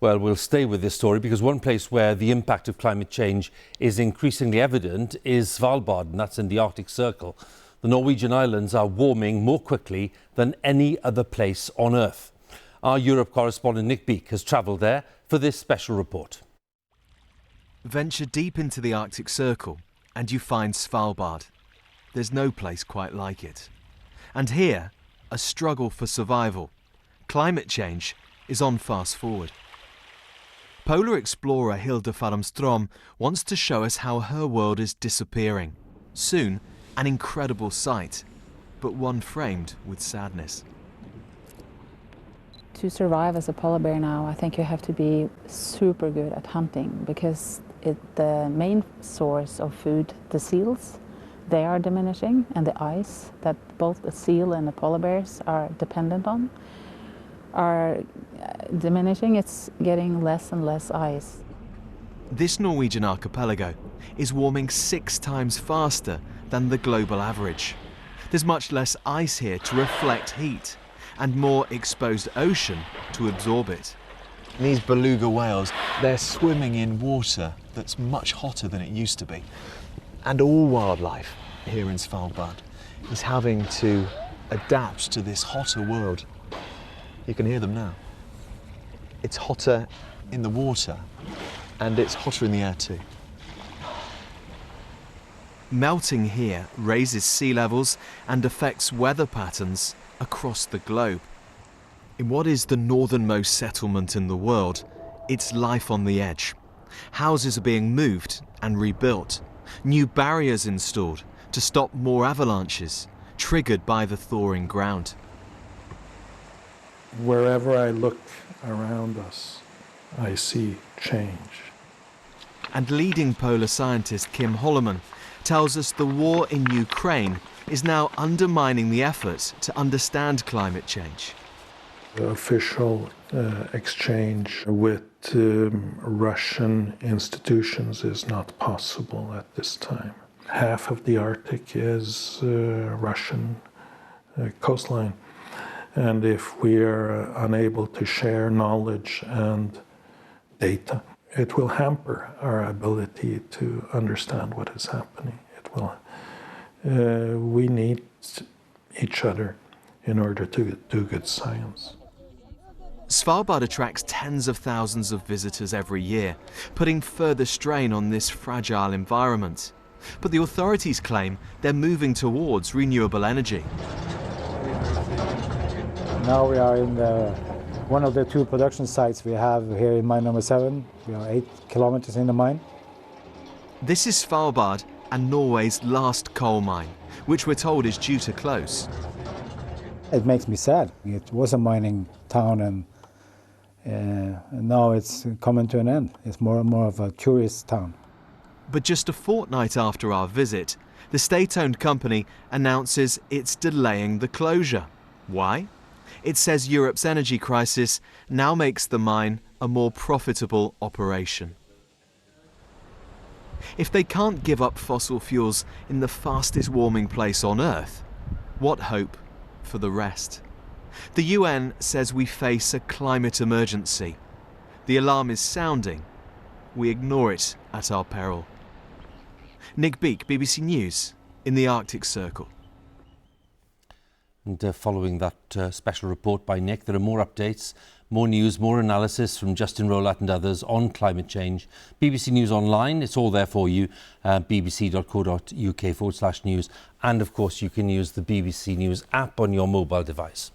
Well, we'll stay with this story because one place where the impact of climate change is increasingly evident is Svalbard, and that's in the Arctic Circle. The Norwegian islands are warming more quickly than any other place on Earth. Our Europe correspondent Nick Beake has travelled there for this special report. Venture deep into the Arctic Circle and you find Svalbard. There's no place quite like it. And here, a struggle for survival. Climate change is on fast forward. Polar explorer Hilde Farmström wants to show us how her world is disappearing. Soon, an incredible sight, but one framed with sadness. To survive as a polar bear now, I think you have to be super good at hunting because the main source of food, the seals, they are diminishing, and the ice that both the seal and the polar bears are dependent on are diminishing. It's getting less and less ice. This Norwegian archipelago is warming 6 times faster than the global average. There's much less ice here to reflect heat and more exposed ocean to absorb it. These beluga whales, they're swimming in water that's much hotter than it used to be. And all wildlife here in Svalbard is having to adapt to this hotter world. You can hear them now. It's hotter in the water and it's hotter in the air too. Melting here raises sea levels and affects weather patterns across the globe. In what is the northernmost settlement in the world, it's life on the edge. Houses are being moved and rebuilt, new barriers installed to stop more avalanches triggered by the thawing ground. Wherever I look around us, I see change. And leading polar scientist Kim Holloman tells us the war in Ukraine is now undermining the effort to understand climate change. The official exchange with Russian institutions is not possible at this time. Half of the Arctic is Russian coastline. And if we are unable to share knowledge and data, it will hamper our ability to understand what is happening. It will. We need each other in order to do good science. Svalbard attracts tens of thousands of visitors every year, putting further strain on this fragile environment. But the authorities claim they're moving towards renewable energy. Now we are in one of the 2 production sites we have here in mine number 7. We are 8 kilometers in the mine. This is Svalbard and Norway's last coal mine, which we're told is due to close. It makes me sad. It was a mining town and now it's coming to an end. It's more and more of a tourist town. But just a fortnight after our visit, the state-owned company announces it's delaying the closure. Why? It says Europe's energy crisis now makes the mine a more profitable operation. If they can't give up fossil fuels in the fastest warming place on Earth, what hope for the rest? The UN says we face a climate emergency. The alarm is sounding. We ignore it at our peril. Nick Beake, BBC News, in the Arctic Circle. And following that special report by Nick, there are more updates, more news, more analysis from Justin Rowlatt and others on climate change. BBC News Online, it's all there for you, bbc.co.uk/news. And of course, you can use the BBC News app on your mobile device.